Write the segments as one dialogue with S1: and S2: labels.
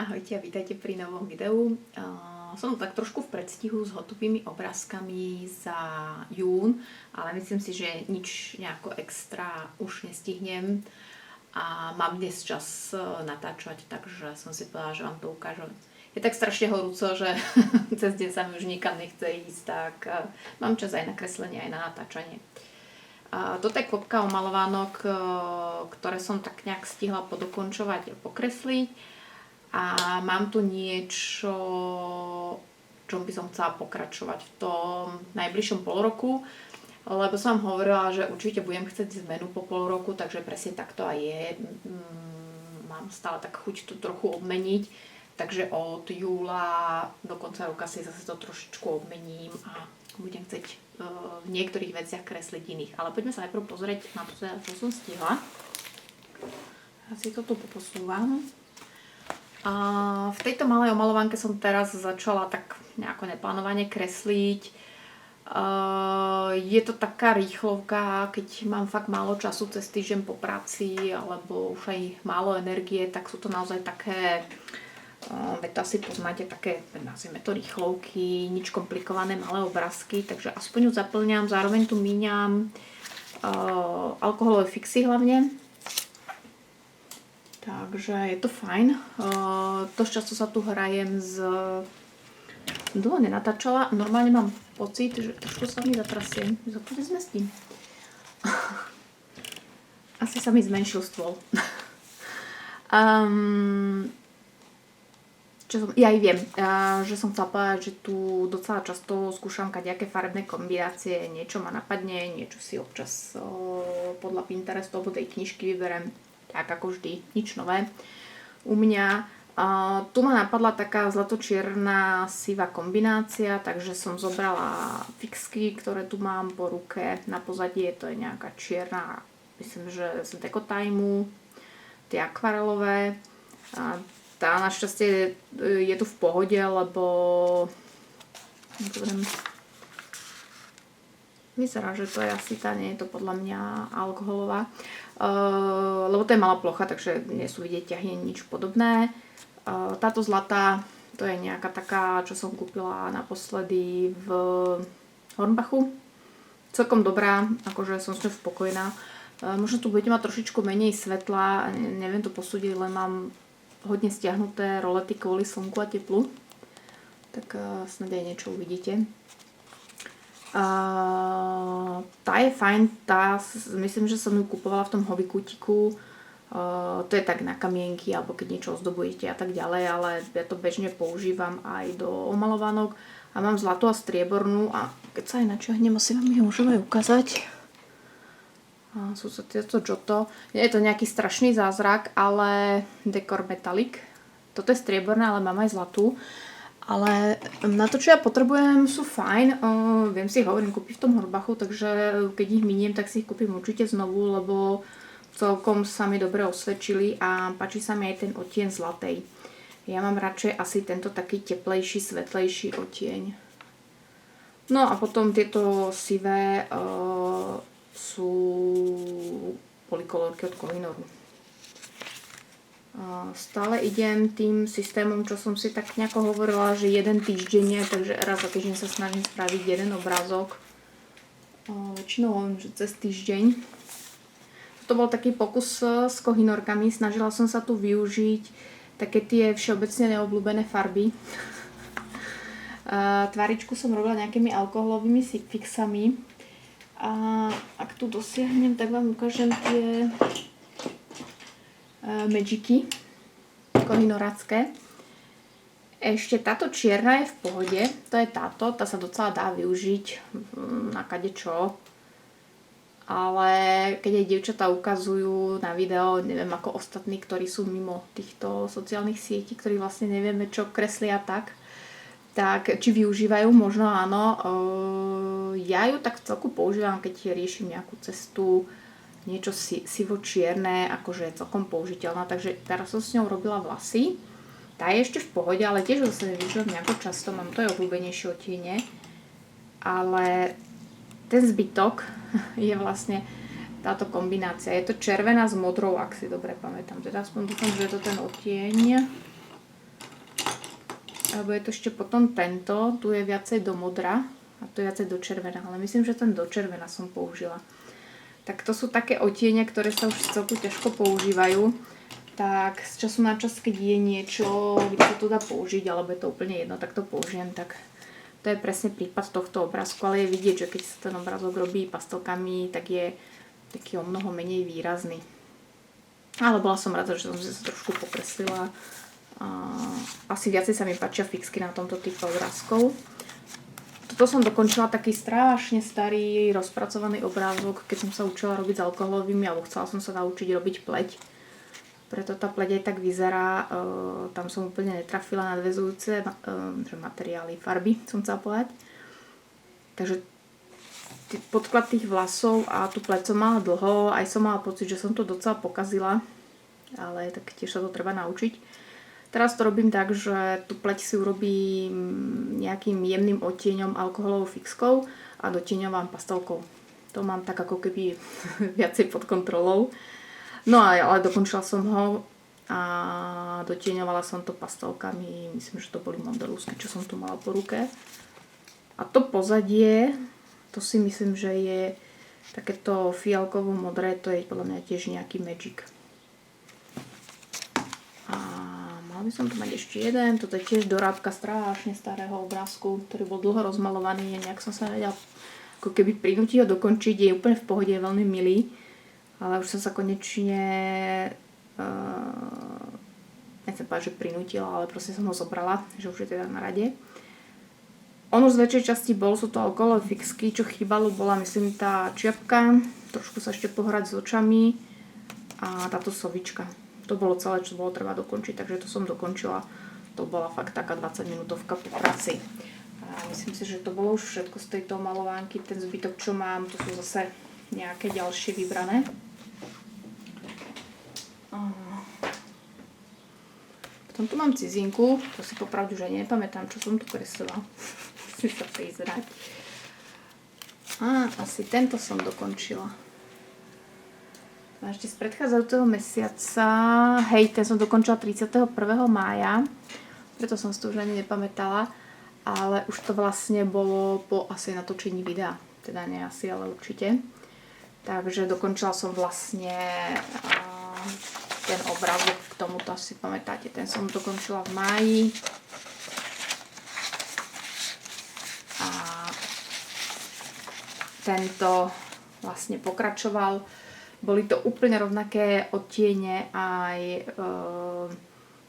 S1: Ahojte a vítajte pri novom videu. Som tak trošku v predstihu s hotovými obrázkami za jún, ale myslím si, že nič nejako extra už nestihnem a mám dnes čas natáčať, takže som si povedala, že vám to ukážem. Je tak strašne horúco, že cez deň sa mi už nikam nechce ísť, tak mám čas aj na kreslenie, aj na natáčanie. Toto je kvopka omalovánok, ktoré som tak nejak stihla podokončovať a pokresliť. A mám tu niečo, čom by som chcela pokračovať v tom najbližšom polroku, lebo som hovorila, že určite budem chcieť zmenu po pol roku, takže presne takto aj je. Mám stále tak chuť to trochu obmeniť, takže od júla do konca roka si zase to trošičku obmením a budem chcieť v niektorých veciach kresliť iných. Ale poďme sa najprv pozrieť na to, čo som stihla. Ja si to tu poposúvam. A v tejto malej omalovánke som teraz začala tak nejako neplánovane kresliť. Je to taká rýchlovka, keď mám fakt málo času cez týždeň po práci alebo už aj málo energie, tak sú to naozaj také, veď to asi poznáte, také, nazvime to rýchlovky, nič komplikované, malé obrázky, takže aspoň ju zaplňam, zároveň tu míňam alkoholové fixy hlavne. Takže je to fajn. Dosť často sa tu hrajem z... Dlho nenatáčala. Normálne mám pocit, že trošku sa mi zatrasie. Za to nezmestím. Asi sa mi zmenšil stôl. Ja aj viem, že som chcela povedať, že tu docela často skúšam kadejaké farebné kombinácie. Niečo ma napadne, niečo si občas podľa Pinterestu alebo tej knižky vyberem. Tak ako vždy, nič nové u mňa. Tu ma napadla taká zlatočierna sivá kombinácia, takže som zobrala fixky, ktoré tu mám po ruke. Na pozadí to je nejaká čierna, myslím, že z Decotimu, tie akvarelové. Tá našťastie je tu v pohode, lebo vyzerá, že to je asi tá, nie je to podľa mňa alkoholová. Lebo to je malá plocha, takže nie sú vidieť ťahy, nič podobné. Táto zlatá, to je nejaká taká, čo som kúpila naposledy v Hornbachu. Celkom dobrá, akože som s ňou spokojná. Možno tu budete mať trošičku menej svetla, neviem to posúdiť, len mám hodne stiahnuté rolety kvôli slnku a teplu. Tak snad aj niečo uvidíte. Tá je fajn, myslím, že som ju kupovala v tom hobby kútiku. To je tak na kamienky alebo keď niečo ozdobujete a tak ďalej, ale ja to bežne používam aj do omalovanok a mám zlatú a striebornú a keď sa aj načahnem, asi vám ju môžem aj ukázať. Sú to tieto Giotto. Nie je to nejaký strašný zázrak, ale Decor Metallic. Toto je strieborná, ale mám aj zlatú. Ale na to, čo ja potrebujem, sú fajn. Viem si ich, hovorím, kúpiť v tom Hornbachu, takže keď ich miniem, tak si ich kúpim určite znovu, lebo celkom sa mi dobre osvedčili a páči sa mi aj ten odtieň zlatej. Ja mám radšej asi tento taký teplejší, svetlejší odtieň. No a potom tieto sivé sú polikolorky od Kohinoru. Stále idem tým systémom, čo som si tak nejako hovorila, že jeden týždenne, takže raz za týždeň sa snažím spraviť jeden obrázok. Väčšinou len cez týždeň. To bol taký pokus s Kohinorkami, snažila som sa tu využiť také tie všeobecne neobľúbené farby. Tváričku som robila nejakými alkoholovými fixami. A ak tu dosiahnem, tak vám ukážem tie Magicy kohinorácké. Ešte táto čierna je v pohode, to je táto, tá sa docela dá využiť na kadečo. Ale keď aj dievčatá ukazujú na video, neviem ako ostatní, ktorí sú mimo týchto sociálnych sietí, ktorí vlastne nevieme čo kreslia tak či využívajú, možno áno. Ja ju tak celku používam, keď riešim nejakú cestu, niečo sivo-čierne, akože je celkom použiteľná, takže teraz som s ňou robila vlasy. Tá je ešte v pohode, ale tiež zase nevyužívam nejako často, mám to aj obľúbenejšie odtiene. Ale ten zbytok je vlastne táto kombinácia. Je to červená s modrou, ak si dobre pamätám. Teda aspoň dúfam, že je to ten odtieň. alebo je to ešte potom tento, tu je viacej do modra a tu je viacej do červená, ale myslím, že ten do červená som použila. Tak to sú také odtiene, ktoré sa už celku ťažko používajú. Tak z času na čas, keď je niečo, kde sa to dá použiť, alebo je to úplne jedno, tak to použijem. Tak to je presne prípad tohto obrázku, ale je vidieť, že keď sa ten obrázok robí pastelkami, tak je taký o mnoho menej výrazný. Ale bola som rada, že som si sa trošku pokreslila. Asi viacej sa mi páčia fixky na tomto type obrázkov. Toto som dokončila taký strašne starý, rozpracovaný obrázok, keď som sa učila robiť s alkoholovými, alebo chcela som sa naučiť robiť pleť. Preto tá pleť aj tak vyzerá, tam som úplne netrafila nadväzujúce materiály, farby som chcela povedať. Takže podklad tých vlasov a tú pleť som mala dlho, aj som mala pocit, že som to docela pokazila, ale tak tiež sa to treba naučiť. Teraz to robím tak, že tú pleť si urobím nejakým jemným odtieňom alkoholovou fixkou a dotieňovám pastelkou. To mám tak ako keby viacej pod kontrolou. No ale dokončila som ho a dotieňovala som to pastelkami, myslím, že to boli mondelusky, čo som tu mala po ruke. A to pozadie, to si myslím, že je takéto fialkovo modré, to je podľa mňa tiež nejaký Magic. A mal by som tu mať ešte jeden, toto je tiež dorábka strašne starého obrázku, ktorý bol dlho rozmalovaný, nejak som sa nevedela ako keby prinútiť ho dokončiť, je úplne v pohode, je veľmi milý. Ale už som sa konečne, nechcem povedať, že prinútila, ale proste som ho zobrala, že už je teda na rade. On už z väčšej časti bol, sú to alkoholové fixky, čo chýbalo bola, myslím, tá čiapka, trošku sa ešte pohrať s očami a táto sovička. To bolo celé, čo bolo treba dokončiť, takže to som dokončila. To bola fakt taká 20 minútovka po práci. A myslím si, že to bolo už všetko z tejto malovánky, ten zbytok, čo mám, to sú zase nejaké ďalšie vybrané. Potom tu mám cizinku, to si popravdu, že nepamätám, čo som tu kreslila. Musím sa prizrať. Asi tento som dokončila. Ešte z predchádzajúceho mesiaca, hej, ten som dokončila 31. mája, preto som si to už ani nepamätala, ale už to vlastne bolo po asi natočení videa, teda nie asi, ale určite. Takže dokončila som vlastne ten obrázok, k tomuto asi pamätáte, ten som dokončila v máji. A tento vlastne pokračoval. Boli to úplne rovnaké odtiene, aj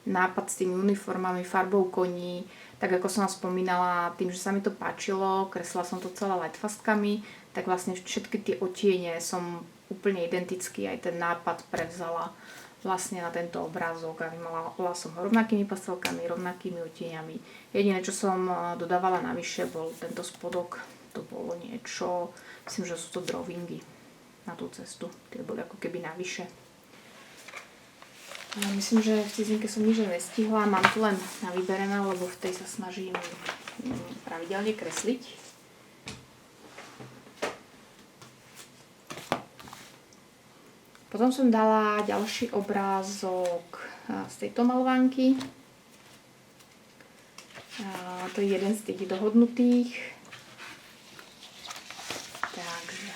S1: nápad s tými uniformami, farbou koní. Tak ako som vám spomínala, tým, že sa mi to páčilo, kreslila som to celé lightfastkami, tak vlastne všetky tie odtiene som úplne identicky, aj ten nápad prevzala vlastne na tento obrázok a vymalovala som ho rovnakými pastelkami, rovnakými odtieňami. Jediné, čo som dodávala navyše, bol tento spodok. To bolo niečo, myslím, že sú to drawingy na tú cestu. Tie boli ako keby navyše. Myslím, že v cizinke som nič nestihla. Mám tu len navyberená, lebo v tej sa snažím pravidelne kresliť. Potom som dala ďalší obrázok z tejto malovánky. To je jeden z tých dohodnutých. Takže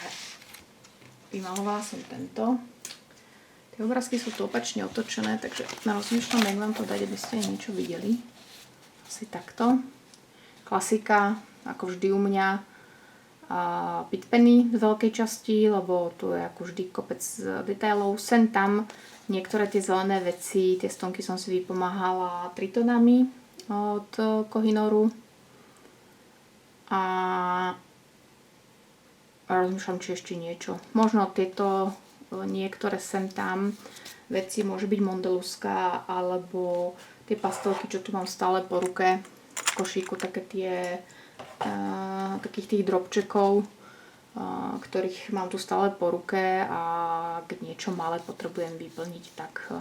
S1: vymalovala som tento. Tie obrázky sú tu opačne otočené, takže rozmýšľam, jak vám to dať, aby ste niečo videli. Asi takto. Klasika, ako vždy u mňa. Pit penny z veľkej časti, lebo tu je ako vždy kopec detailov. Sem tam niektoré tie zelené veci, tie stonky som si vypomáhala tritonami od Kohinoru. A rozmýšľam, či ešte niečo. Možno tieto niektoré sem tam veci môže byť mondeluska, alebo tie pastelky, čo tu mám stále po ruke v košíku, také tie takých tých drobčekov, ktorých mám tu stále po ruke a keď niečo malé potrebujem vyplniť, tak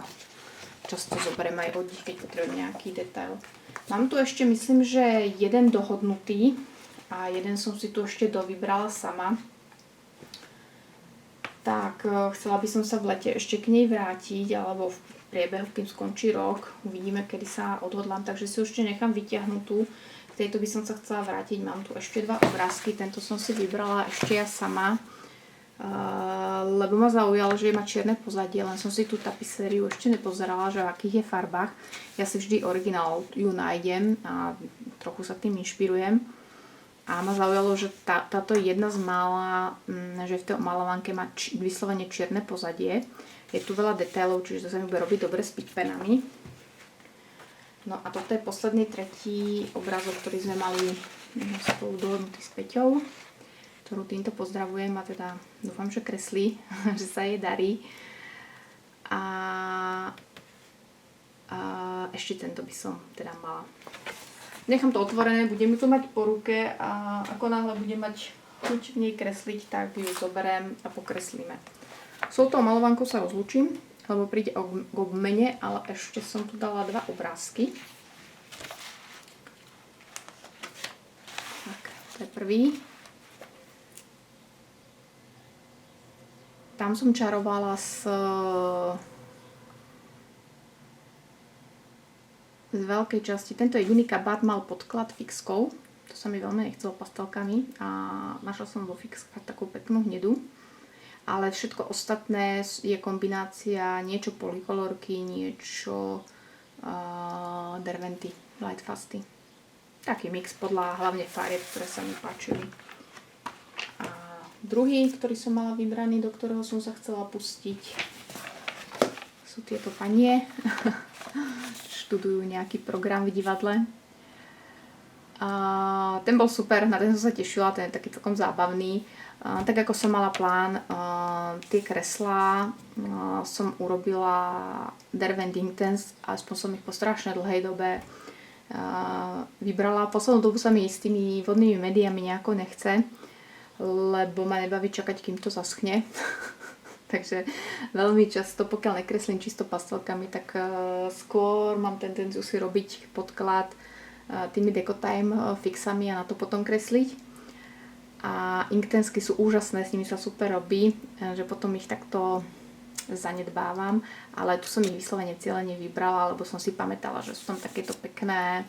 S1: často zoberiem aj od nich, keď potrebujem nejaký detail. Mám tu ešte, myslím, že jeden dohodnutý a jeden som si tu ešte dovybrala sama. Tak chcela by som sa v lete ešte k nej vrátiť, alebo v priebehu, kým skončí rok. Uvidíme, kedy sa odhodlám, takže si ešte nechám vytiahnutú. K tejto by som sa chcela vrátiť. Mám tu ešte 2 obrázky. Tento som si vybrala ešte ja sama, lebo ma zaujalo, že má čierne pozadie, len som si tú tapisériu ešte nepozerala, že v akých je farbách. Ja si vždy originál ju nájdem a trochu sa tým inšpirujem. A ma zaujalo, že táto je jedna z mála, že v tej malovánke má vyslovene čierne pozadie. Je tu veľa detailov, čiže to sa mi bude robiť dobre s pitpenami. No a toto je posledný tretí obrázok, ktorý sme mali spolu dohodnutý s Peťou, ktorú týmto pozdravujem a teda dúfam, že kreslí, že sa jej darí. A ešte tento by som teda mala. Nechám to otvorené, budem ju to mať po ruke a ako náhle budem mať chuť v nej kresliť, tak ju zoberiem a pokreslíme. S touto malovánkou sa rozlúčim, lebo príde k obmene, ale ešte som tu dala 2 obrázky. Tak, to je prvý. Tam som čarovala z veľkej časti. Tento je Unica Bat, mal podklad fixkou. To sa mi veľmi nechcelo pastelkami a našla som vo fixkách takú peknú hnedu. Ale všetko ostatné je kombinácia niečo polykolorky, niečo Derventy, Light Fasty. Taký mix podľa hlavne farieb, ktoré sa mi páčili. A druhý, ktorý som mala vybraný, do ktorého som sa chcela pustiť, sú tieto panie. Študujú nejaký program v divadle. A ten bol super, na ten som sa tešila, ten je taký celkom zábavný. Tak ako som mala plán, tie kreslá som urobila Derwent Intense, aspoň som ich po strašne dlhej dobe vybrala. Poslednú dobu sa mi s tými vodnými médiami nejako nechce, lebo ma nebaví čakať, kým to zaschne. Takže veľmi často, pokiaľ nekreslím čisto pastelkami, tak skôr mám tendenciu si robiť podklad tými Decotime fixami a na to potom kresliť. A Inktensky sú úžasné, s nimi sa super robí, že potom ich takto zanedbávam. Ale tu som ich vyslovene cieľene vybrala, lebo som si pamätala, že sú tam takéto pekné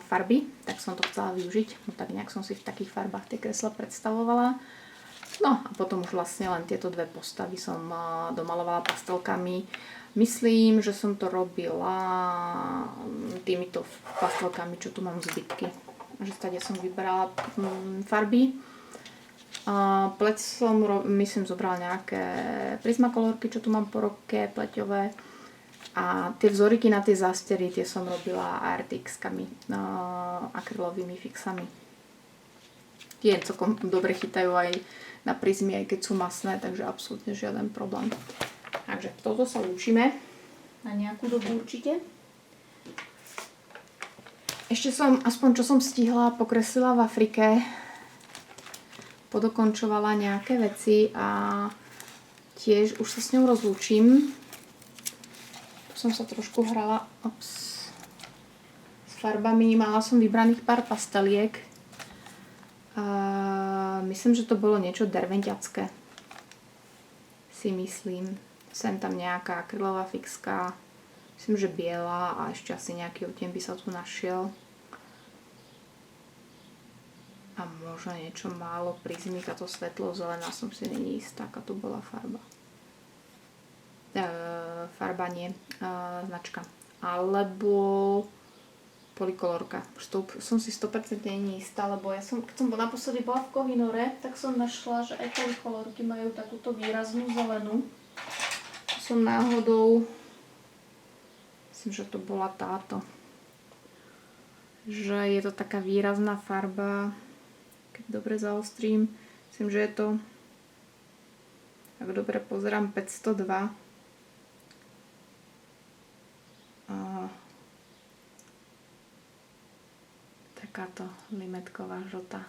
S1: farby, tak som to chcela využiť. No tak nejak som si v takých farbách tie kresla predstavovala. No a potom už vlastne len tieto 2 postavy som domalovala pastelkami. Myslím, že som to robila týmito pastelkami, čo tu mám zbytky. Že stade som vybrala farby. Pleť som, myslím, zobrala nejaké Prismacolorky, čo tu mám po ruke, pleťové. A tie vzoriky na tie zástery, tie som robila ARTX-kami, akrylovými fixami. Tie celkom dobre chytajú aj na prizmy, aj keď sú masné, takže absolútne žiaden problém. Takže toto sa učíme na nejakú dobu určite. Ešte som, aspoň čo som stihla, pokreslila v Afrike, podokončovala nejaké veci a tiež už sa s ňou rozlúčim. Tu som sa trošku hrala s farbami, mala som vybraných pár pasteliek. Myslím, že to bolo niečo derventiacké. Si myslím. Sem tam nejaká akrylová fixka. Myslím, že biela a ešte asi nejaký odtieň by sa tu našiel. A možno niečo málo prizmy, táto svetlo zelená, som si není istá, aká to bola farba. Farba nie, značka. Alebo polykolorka. Som si 100% není istá, lebo ja som, keď som naposledy bola v Kohinore, tak som našla, že aj polykolorky majú takúto výraznú zelenú. Som náhodou, myslím, že to bola táto, že je to taká výrazná farba, keď dobre zaostrím, myslím, že je to, ak dobre pozerám, 502. Takáto limetková žltá.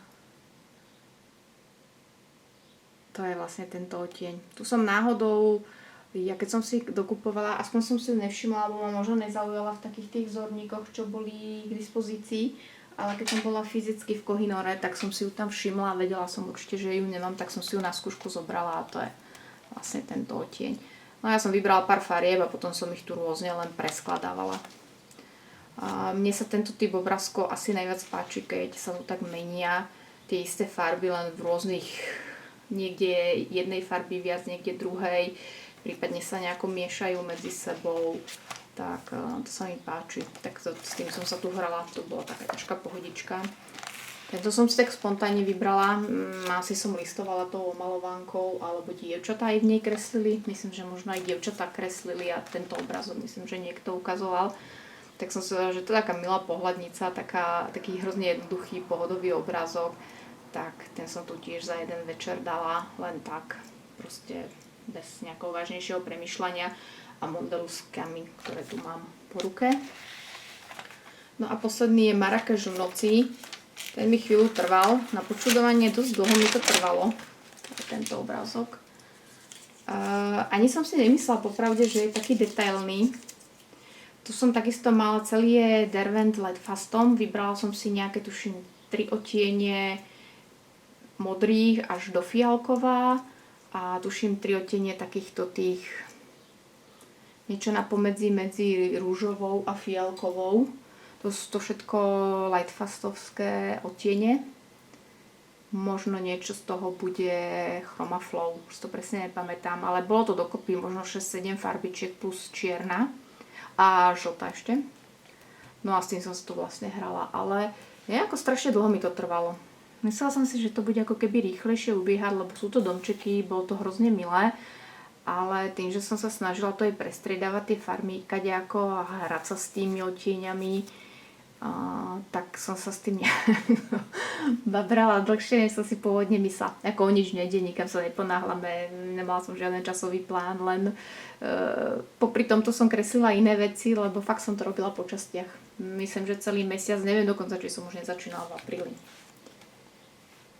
S1: To je vlastne tento odtieň. Tu som náhodou, ja keď som si dokupovala, aspoň som si ju nevšimla, alebo ma možno nezaujala v takých tých vzorníkoch, čo boli k dispozícii, ale keď som bola fyzicky v Kohinore, tak som si ju tam všimla a vedela som určite, že ju nemám, tak som si ju na skúšku zobrala a to je vlastne tento odtieň. No ja som vybrala pár farieb a potom som ich tu rôzne len preskladávala. Mne sa tento typ obrázkov asi najviac páči, keď sa tu tak menia tie isté farby len v rôznych, niekde jednej farby viac, niekde druhej, prípadne sa nejako miešajú medzi sebou. Tak to sa mi páči. Tak s tým som sa tu hrala, to bola taká ťažká pohodička. Tento som si tak spontánne vybrala, asi som listovala tou omalovankou, alebo dievčatá aj v nej kreslili. Myslím, že možno aj dievčatá kreslili a tento obrázok myslím, že niekto ukazoval. Tak som si povedala, že to je taká milá pohľadnica, taký hrozne jednoduchý, pohodový obrázok. Tak ten som tu tiež za jeden večer dala, len tak, proste bez nejakého vážnejšieho premýšľania a modeluskami, ktoré tu mám po ruke. No a posledný je Marrakeš v noci. Ten mi chvíľu trval, na počudovanie dosť dlho mi to trvalo, tento obrázok. Ani som si nemyslela popravde, že je taký detailný. Tu som takisto mala celý je Derwent Lightfastom, vybrala som si nejaké, tuším, 3 odtiene modrých až do fialková a tuším 3 odtiene takýchto tých niečo napomedzi medzi rúžovou a fialkovou. To sú to všetko lightfastovské odtiene. Možno niečo z toho bude Chromaflow, už to presne nepamätám, ale bolo to dokopy možno 6-7 farbičiek plus čierna a žltá ešte. No a s tým som sa tu vlastne hrala, ale nejako strašne dlho mi to trvalo. Myslela som si, že to bude ako keby rýchlejšie ubiehať, lebo sú to domčeky, bolo to hrozne milé. Ale tým, že som sa snažila to aj prestriedávať tie farmy kadejako a hrať sa s tými odtieňami, tak som sa s tým babrala dlhšie, než som si pôvodne myslela. Ako o nič nejde, nikam sa neponáhľame, nemala som žiaden časový plán, len popri tomto som kreslila iné veci, lebo fakt som to robila po častiach. Myslím, že celý mesiac, neviem dokonca, či som už nezačínala v apríli.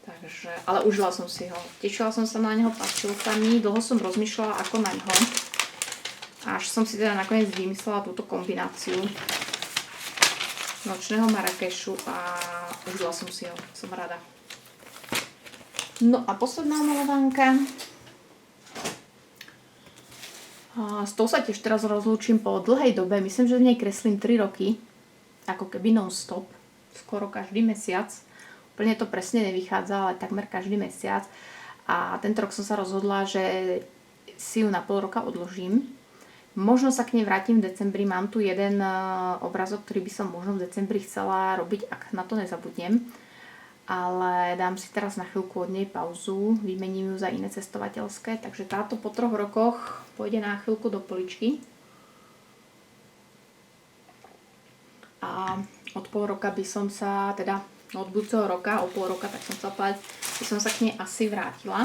S1: Takže, ale užila som si ho. Tešila som sa na neho, páčil sa mi, dlho som rozmýšľala ako na ňo. Až som si teda nakoniec vymyslela túto kombináciu nočného Marrakešu a užila som si ho, som rada. No a posledná malovánka. S tou sa tiež teraz rozlúčim po dlhej dobe, myslím, že v nej kreslím 3 roky, ako keby non-stop, skoro každý mesiac. Úplne to presne nevychádza, ale takmer každý mesiac. A tento rok som sa rozhodla, že si ju na pol roka odložím. Možno sa k nej vrátim v decembri. Mám tu jeden obrazok, ktorý by som možno v decembri chcela robiť, ak na to nezabudnem. Ale dám si teraz na chvíľku od nej pauzu. Vymením ju za iné cestovateľské. Takže táto po 3 rokoch pôjde na chvíľku do poličky. A od pol roka by som sa, teda od budúceho roka, o pol roka, tak som chcela povedať, by som sa k nej asi vrátila.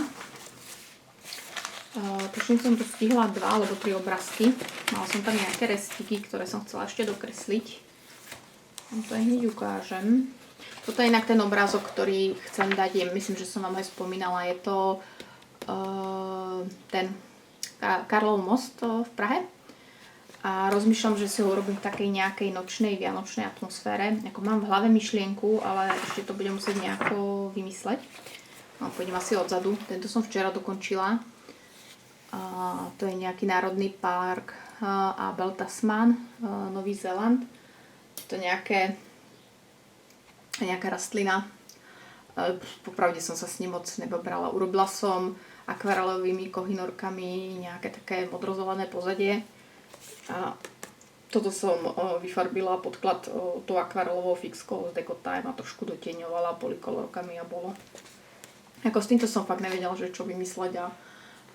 S1: Tuším, som tu stihla 2 alebo 3 obrázky. Mala som tam nejaké restiky, ktoré som chcela ešte dokresliť. Vám to aj hneď ukážem. Toto je inak ten obrázok, ktorý chcem dať. Myslím, že som vám aj spomínala. Je to ten Karlov most v Prahe. A rozmýšľam, že si ho urobím v takej nejakej nočnej, vianočnej atmosfére. Ako mám v hlave myšlienku, ale ešte to budem musieť nejako vymysleť. No, pôjdem asi odzadu. Tento som včera dokončila. To je nejaký národný park Abel Tasman, Nový Zéland. To je nejaká rastlina. Popravde som sa s ním moc nebabrala. Urobila som akvarelovými kohinorkami nejaké také modrozelené pozadie. A toto som vyfarbila podklad tou akvarelovou fixkou z Decotime a trošku dotieňovala polikolorkami a bolo. Ako s týmto som fakt nevedela, že čo vymysleť a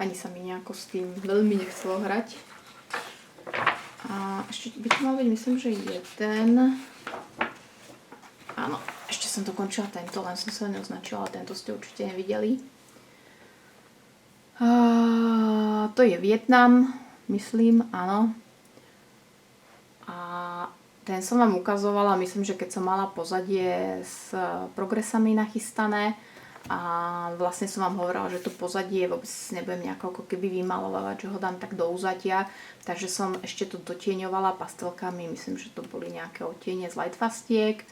S1: ani sa mi nejako s tým veľmi nechcelo hrať. A ešte by to mal byť, myslím, že jeden. Áno, ešte som dokončila tento, len som sa neoznačila, tento ste určite nevideli. To je Vietnam, myslím, áno. A ten som vám ukazovala, myslím, že keď som mala pozadie s progresami nachystané, a vlastne som vám hovorila, že to pozadie vôbec nebudem nejako ako keby vymalovať, že ho dám tak do úzadia, takže som ešte to dotieňovala pastelkami, myslím, že to boli nejaké odtiene z lightfastiek,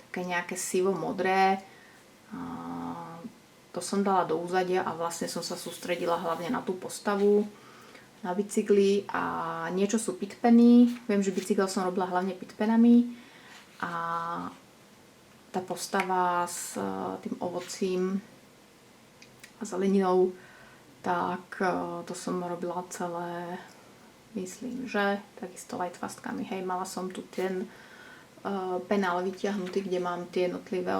S1: také nejaké sivo-modré, to som dala do úzadia a vlastne som sa sústredila hlavne na tú postavu. na bicykli a niečo sú pitpeny. Viem, že bicykel som robila hlavne pitpenami a tá postava s tým ovocím a zeleninou, tak to som robila celé, myslím, že takisto lightfastkami. Hej, mala som tu ten penál vytiahnutý, kde mám tie jednotlivé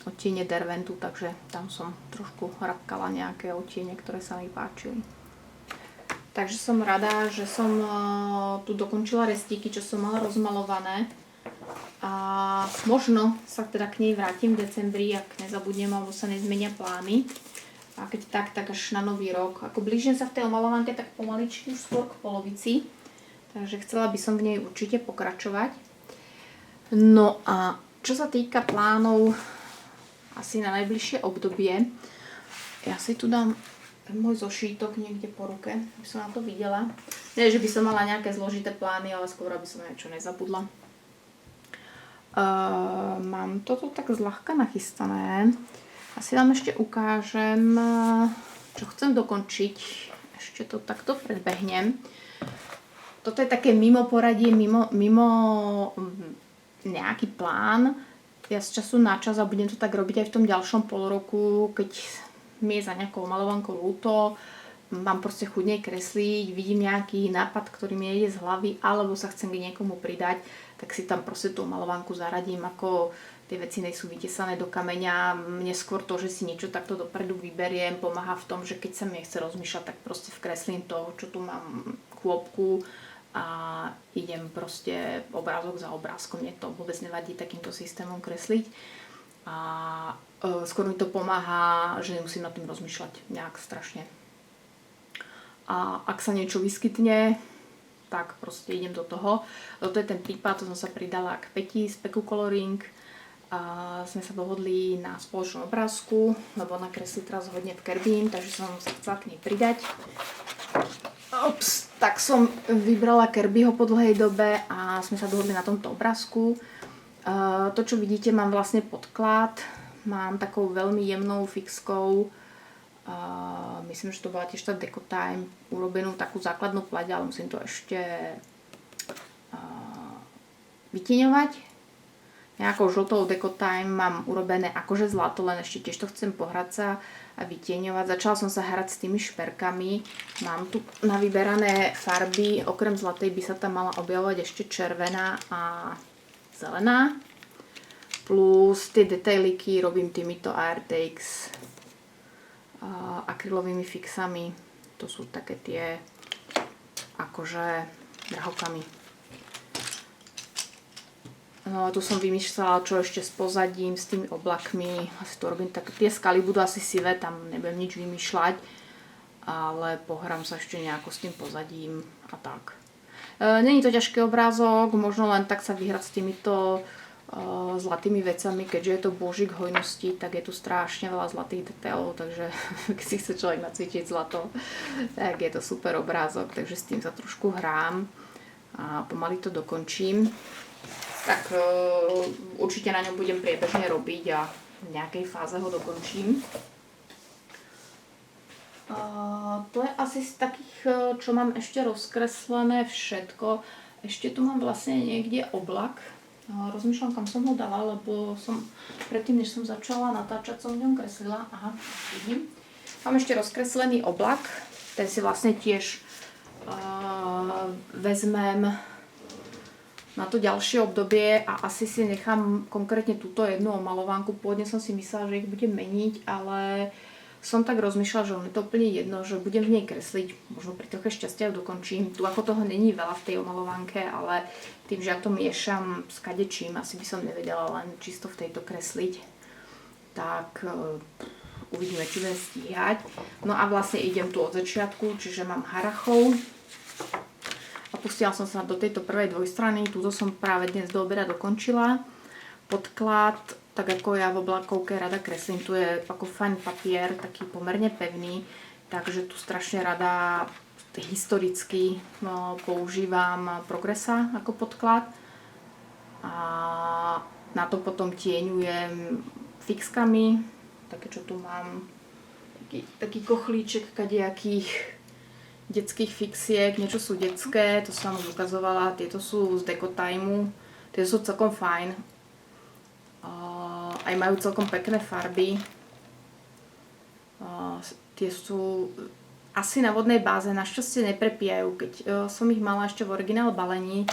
S1: odtiene derventu, takže tam som trošku rapkala nejaké odtiene, ktoré sa mi páčili. Takže som rada, že som tu dokončila restíky, čo som mala rozmalované. A možno sa teda k nej vrátim v decembri, ak nezabudnem, alebo sa nezmenia plány. A keď tak až na nový rok. Ako blížim sa v tej omalovanke tak pomaličky už skôr k polovici. Takže chcela by som v nej určite pokračovať. No a čo sa týka plánov asi na najbližšie obdobie, ja si tu dám môj zošítok niekde po ruke, aby som na to videla. Nie, že by som mala nejaké zložité plány, ale skôr, aby som niečo nezabudla. Mám to tu tak zľahka nachystané. Asi vám ešte ukážem, čo chcem dokončiť. Ešte to takto predbehnem. Toto je také mimo poradie, mimo nejaký plán. Ja z času na čas a budem to tak robiť aj v tom ďalšom polroku, keď mi je za nejakou malovankou ľúto, mám proste chuť nej kresliť, vidím nejaký nápad, ktorý mi ide z hlavy, alebo sa chcem k niekomu pridať, tak si tam proste tú malovanku zaradím, ako tie veci nejsú vytesané do kameňa. Mne skôr to, že si niečo takto dopredu vyberiem, pomáha v tom, že keď sa mi nechce rozmýšľať, tak proste vkreslím to, čo tu mám kôpku a idem proste obrázok za obrázkom. Mne to vôbec nevadí takýmto systémom kresliť. A skôr mi to pomáha, že nemusím nad tým rozmýšľať nejak strašne. A ak sa niečo vyskytne, tak proste idem do toho. Toto je ten prípad, to som sa pridala k Peti z Peku Coloring. A sme sa dohodli na spoločnom obrázku, lebo ona kreslí teraz hodne v Kerbím, takže som sa chcela k nej pridať. Tak som vybrala Kirbyho po dlhej dobe a sme sa dohodli na tomto obrázku. To, čo vidíte, mám vlastne podklad. Mám takou veľmi jemnou fixkou. Myslím, že to bola tiež tá Decotime, urobenú takú základnú pleť, ale musím to ešte vytieňovať. Nejakou žltou Decotime mám urobené akože zlato, len ešte tiež to chcem pohrať sa a vytieňovať. Začala som sa hrať s tými šperkami. Mám tu navyberané farby, okrem zlatej by sa tam mala objavovať ešte červená a zelená. Plus tie detailiky robím týmito Airtakes akrylovými fixami. To sú také tie akože drahokamy. No a tu som vymýšľala, čo ešte s pozadím, s tými oblakmi. Asi to robím tak. Tie skaly budú asi sivé, tam nebudem nič vymýšľať. Ale pohrám sa ešte nejako s tým pozadím a tak. Není to ťažký obrázok, možno len tak sa vyhrať s týmito zlatými vecami, keďže je to božík hojnosti, tak je tu strašne veľa zlatých detailov, takže keď si chce človek nacvičiť zlato, tak je to super obrázok, takže s tým sa trošku hrám a pomaly to dokončím. Tak určite na ňom budem priebežne robiť a v nejakej fáze ho dokončím. To je asi z takých, čo mám ešte rozkreslené všetko. Ešte tu mám vlastne niekde oblak. Rozmýšľam, kam som ho dala, lebo som predtým, než som začala natáčať, som v ňom kreslila. Aha, vidím. Mám ešte rozkreslený oblak. Ten si vlastne tiež vezmem na to ďalšie obdobie a asi si nechám konkrétne túto jednu omalovanku. Pôvodne som si myslela, že ich budem meniť, ale som tak rozmýšľala, že on je to úplne jedno, že budem v nej kresliť. Možno pri troche šťastia ju dokončím. Tu ako toho není veľa v tej omalovanke, ale tým, že ja to miešam s kadečím, asi by som nevedela len čisto v tejto kresliť. Tak uvidíme, či budem stíhať. No a vlastne idem tu od začiatku, čiže mám harachov. A pustila som sa do tejto prvej dvojstrany. Túto som práve dnes do obeda dokončila. Podklad, tak ako ja v oblakovke rada kreslím, tu je ako fajn papier, taký pomerne pevný. Takže tu strašne rada historicky používam Progressa ako podklad. A na to potom tieňujem detských fixiek, niečo sú detské, to som vám už ukazovala, tieto sú z Decotimeu, tieto sú celkom fajn. Aj majú celkom pekné farby. Tie sú asi na vodnej báze, našťastie neprepíjajú, keď som ich mala ešte v originál balení,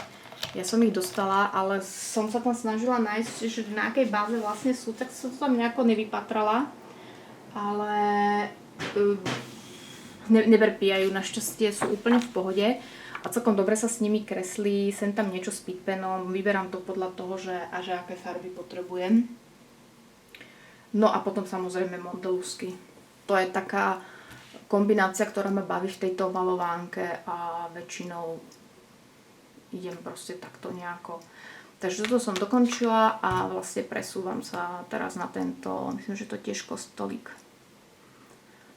S1: ja som ich dostala, ale som sa tam snažila nájsť, že na akej báze vlastne sú, tak som tam nejako nevypatrala, ale neprepíjajú, našťastie sú úplne v pohode a celkom dobre sa s nimi kreslí, sem tam niečo s pitpenom, vyberám to podľa toho, že aké farby potrebujem. No a potom samozrejme Montelusky. To je taká kombinácia, ktorá ma baví v tejto malovánke a väčšinou idem proste takto nejako. Takže toto som dokončila a vlastne presúvam sa teraz na tento, myslím, že to je tiež kostolík.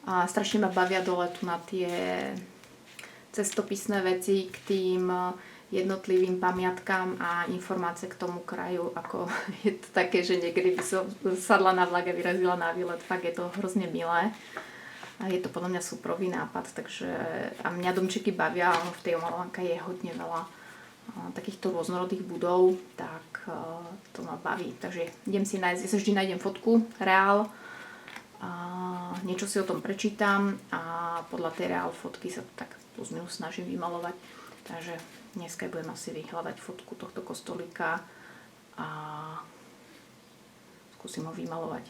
S1: A strašne ma bavia dole tu na tie cestopisné veci k tým jednotlivým pamiatkám a informácie k tomu kraju, ako je to také, že niekedy by som sadla na vlak a vyrazila na výlet, fakt je to hrozne milé. A je to podľa mňa súprový nápad, takže a mňa domčeky bavia, v tej malovánke je hodne veľa takýchto rôznorodých budov, tak to ma baví. Takže idem si nájsť, ja sa vždy nájdem fotku, reál, a niečo si o tom prečítam a podľa tej reál fotky sa tak plus minus snažím vymalovať. Takže dneska budem asi vyhľadať fotku tohto kostolíka a skúsim ho vymalovať.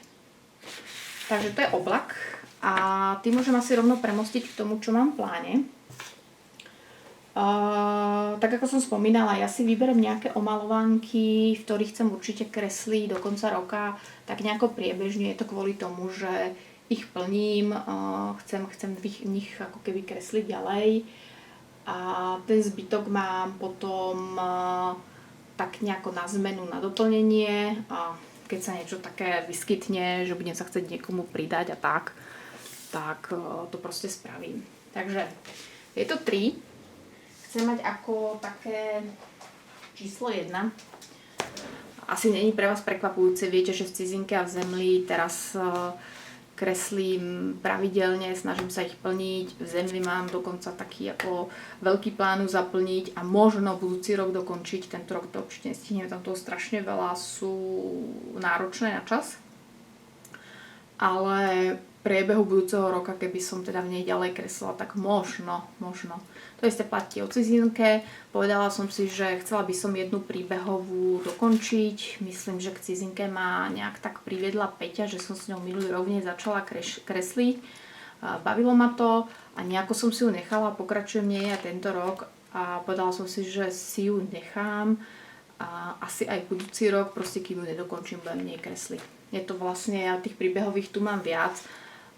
S1: Takže to je oblak a tým môžem asi rovno premostiť k tomu, čo mám v pláne. Tak ako som spomínala, ja si vyberiem nejaké omalovánky, v ktorých chcem určite kresliť do konca roka, tak nejako priebežne. Je to kvôli tomu, že ich plním, chcem v nich ako keby kresliť ďalej. A ten zbytok mám potom tak nejako na zmenu, na doplnenie. A keď sa niečo také vyskytne, že budem sa chcieť niekomu pridať a tak to proste spravím. Takže je to 3. Chcem mať ako také číslo 1. Asi není pre vás prekvapujúce, viete, že v cizinke a v zemli teraz kreslím pravidelne, snažím sa ich plniť. V zemli mám dokonca taký ako veľký plán zaplniť a možno budúci rok dokončiť. Tento rok to určite nestihnem, tam toho strašne veľa, sú náročné na čas. Ale priebehu budúceho roka, keby som teda v nej ďalej kreslila, tak možno. To isté platí o cizinke. Povedala som si, že chcela by som jednu príbehovú dokončiť. Myslím, že k cizinke ma nejak tak priviedla Peťa, že som s ňou minulý rok začala kresliť. Bavilo ma to a nejako som si ju nechala, pokračujem nej aj tento rok a povedala som si, že si ju nechám a asi aj budúci rok, proste kým ju nedokončím, budem nej kresliť. Je to vlastne, ja tých príbehových tu mám viac,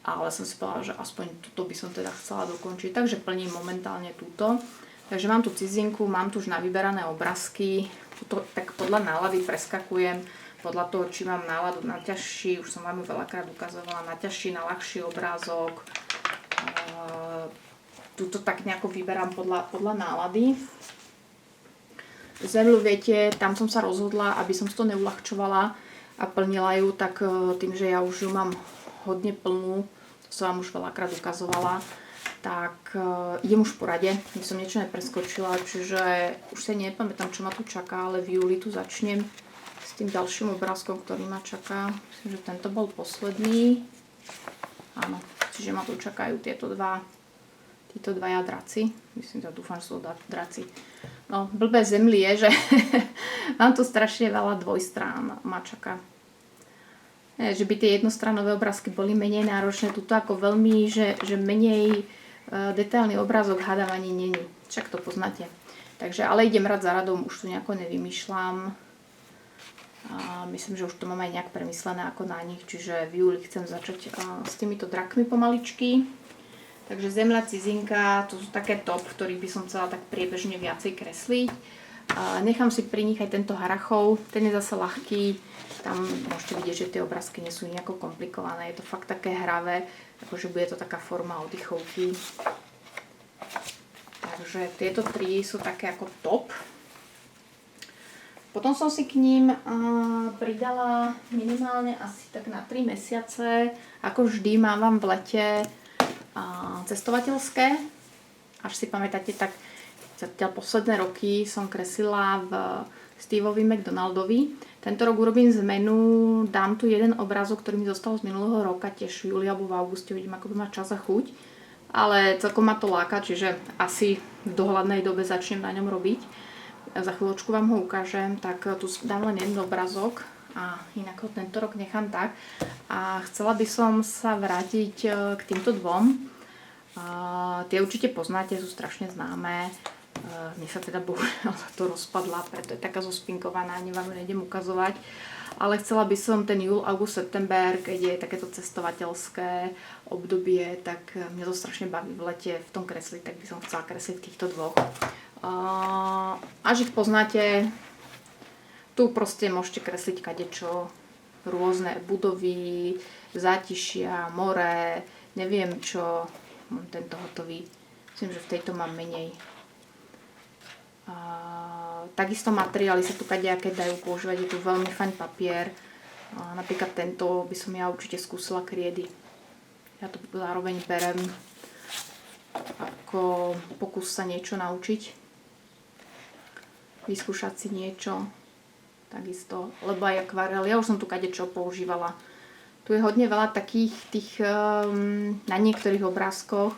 S1: ale som si povedala, že aspoň túto by som teda chcela dokončiť, takže plním momentálne túto. Takže mám tu cizinku, mám tu už navyberané obrázky, tak podľa nálady preskakujem, podľa toho, či mám náladu na ťažší, už som vám ju veľakrát ukazovala, na ťažší, na ľahší obrázok. Tuto tak nejako vyberám podľa nálady. Zemľu, viete, tam som sa rozhodla, aby som to neuľahčovala a plnila ju, tak tým, že ja už ju mám hodne plnú, to som vám už veľakrát ukazovala, tak idem už po rade, som niečo nepreskočila, čiže už sa nepamätám, čo ma tu čaká, ale v júli tu začnem s tým ďalším obrázkom, ktorý ma čaká. Myslím, že tento bol posledný. Áno, čiže ma tu čakajú títo dvaja draci. Myslím, že dúfam, že sú draci. No, blbé zemli je, že mám tu strašne veľa dvojstrán ma čaká. Že by tie jednostránové obrázky boli menej náročné, tuto ako veľmi, že menej detailný obrázok hádam ani není. Však to poznáte. Takže, ale idem rád za radom, už tu nejako nevymýšľam. A myslím, že už to mám aj nejak premyslené ako na nich, čiže v júli chcem začať s týmito drakmi pomaličky. Takže zemľa, cizinka, to sú také top, ktorých by som chcela tak priebežne viacej kresliť. Nechám si pri nich aj tento harachov, ten je zase ľahký, tam môžete vidieť, že tie obrázky nie sú nejako komplikované, je to fakt také hravé, akože bude to taká forma oddychovky. Takže tieto tri sú také ako top. Potom som si k ním pridala minimálne asi tak na 3 mesiace, ako vždy mávam v lete cestovateľské až si pamätáte, tak zatiaľ posledné roky som kreslila v Steveovi McDonaldovi. Tento rok urobím zmenu, dám tu jeden obrázok, ktorý mi zostal z minulého roka, tiež v júli alebo v auguste, uvidím, ako to má čas a chuť. Ale celkom ma to láka, čiže asi v dohľadnej dobe začnem na ňom robiť. Za chvíľočku vám ho ukážem, tak tu dám len jeden obrázok a inak ho tento rok nechám tak. A chcela by som sa vrátiť k týmto dvom. Tie určite poznáte, sú strašne známe. Mne sa teda bohužiaľ to rozpadla, preto je taká zospinkovaná, ani vám nejdem ukazovať. Ale chcela by som ten júl, august, september, keď je takéto cestovateľské obdobie, tak mňa to strašne baví v lete v tom kresliť, tak by som chcela kresliť týchto dvoch. Až ich poznáte, tu proste môžete kresliť kadečo, rôzne budovy, zátišia, more, neviem čo, mám tento hotový, myslím, že v tejto mám menej. Takisto materiály sa tu kadejaké dajú používať, je tu veľmi fajn papier, napríklad tento by som ja určite skúsila kriedy. Ja to zároveň berem ako pokus sa niečo naučiť, vyskúšať si niečo, takisto, lebo aj akvarel, ja už som tu kadečo používala. Tu je hodne veľa takých tých, na niektorých obrázkoch,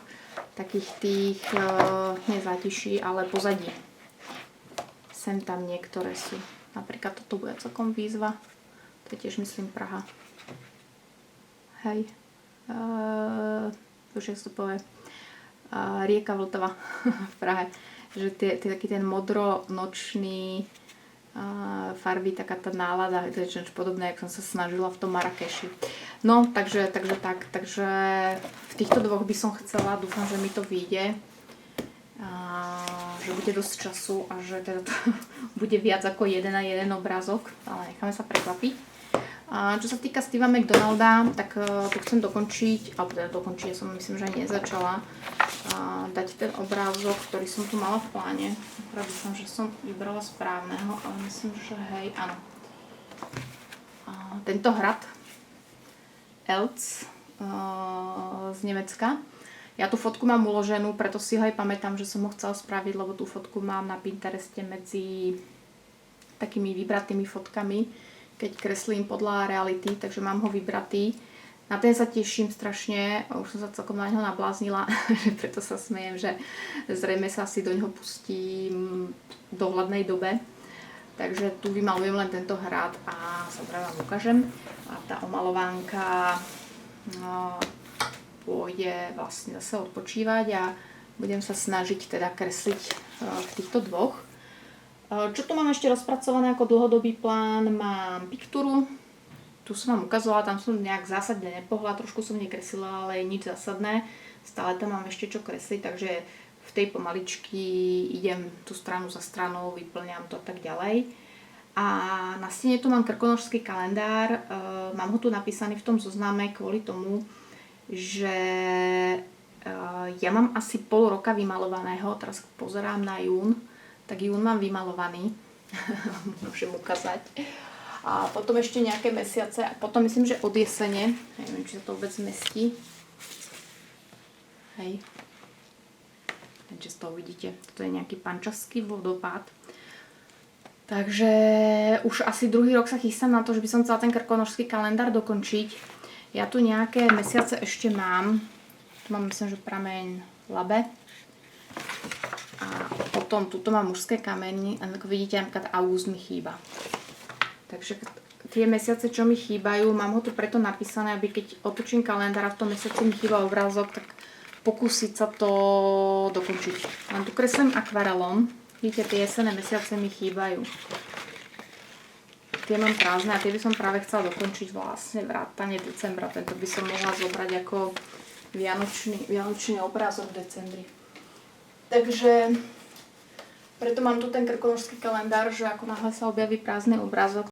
S1: takých tých, nezátiší, ale pozadí. Sem tam niektoré sú. Napríklad toto bude celkom výzva. To je tiež, myslím, Praha. Hej. Už jak to povie. Rieka Vltava v Prahe. Že taký ten modro-nočný farby, taká tá nálada, to je niečo podobné, jak som sa snažila v tom Marrakeši. No, takže v týchto dvoch by som chcela, dúfam, že mi to vyjde, že bude dosť času a že teda to bude viac ako jeden na jeden obrázok, ale necháme sa prekvapiť. Čo sa týka Steva McDonalda, tak tu chcem dokončiť, alebo teda dokončiť, ja som myslím, že ani nezačala, dať ten obrázok, ktorý som tu mala v pláne. Akurát dúfam, že som vybrala správneho, ale myslím, že hej, áno. Tento hrad Elz z Nemecka. Ja tú fotku mám uloženú, preto si ho aj pamätám, že som ho chcela spraviť, lebo tú fotku mám na Pintereste medzi takými vybratými fotkami, keď kreslím podľa reality, takže mám ho vybratý. Na ten sa teším strašne, už som sa celkom na ňo nabláznila, preto sa smejem, že zrejme sa asi do ňoho pustím v dohľadnej dobe. Takže tu vymalujem len tento hrad a sa vám ukážem. A tá omalovánka pôjde vlastne zase odpočívať a budem sa snažiť teda kresliť v týchto dvoch. Čo tu mám ešte rozpracované ako dlhodobý plán? Mám piktúru. Tu som vám ukazovala, tam som nejak zásadne nepohla, trošku som nekreslila, ale je nič zásadné. Stále tam mám ešte čo kresliť, takže v tej pomaličky idem tú stranu za stranou, vyplňam to a tak ďalej. A na stene tu mám krkonošský kalendár, mám ho tu napísaný v tom zozname kvôli tomu, že ja mám asi pol roka vymalovaného, teraz pozerám na jún, tak jún mám vymalovaný, môžem ukázať. A potom ešte nejaké mesiace a potom myslím, že od jesene, neviem, či sa to vôbec zmestí. Hej. Takže z toho vidíte, toto je nejaký pančaský vodopád. Takže už asi druhý rok sa chystám na to, že by som chcela ten krkonošský kalendár dokončiť. Ja tu nejaké mesiace ešte mám. Tu mám, myslím, že prameň Labe. A potom tuto mám mužské kameny. A ako vidíte, napríklad august mi chýba. Takže tie mesiace, čo mi chýbajú, mám ho tu preto napísané, aby keď otočím kalendár a v tom mesiaci mi chýba obrázok, tak pokúsiť sa to dokončiť. Len tu kreslím akvarelom. Vidíte, tie jesenné mesiace mi chýbajú. Tie mám prázdne a tie by som práve chcela dokončiť vlastne vrátane decembra. Tento by som mohla zobrať ako vianočný obrázok v decembri. Takže preto mám tu ten krkonošský kalendár, že ako náhle sa objaví prázdny obrázok,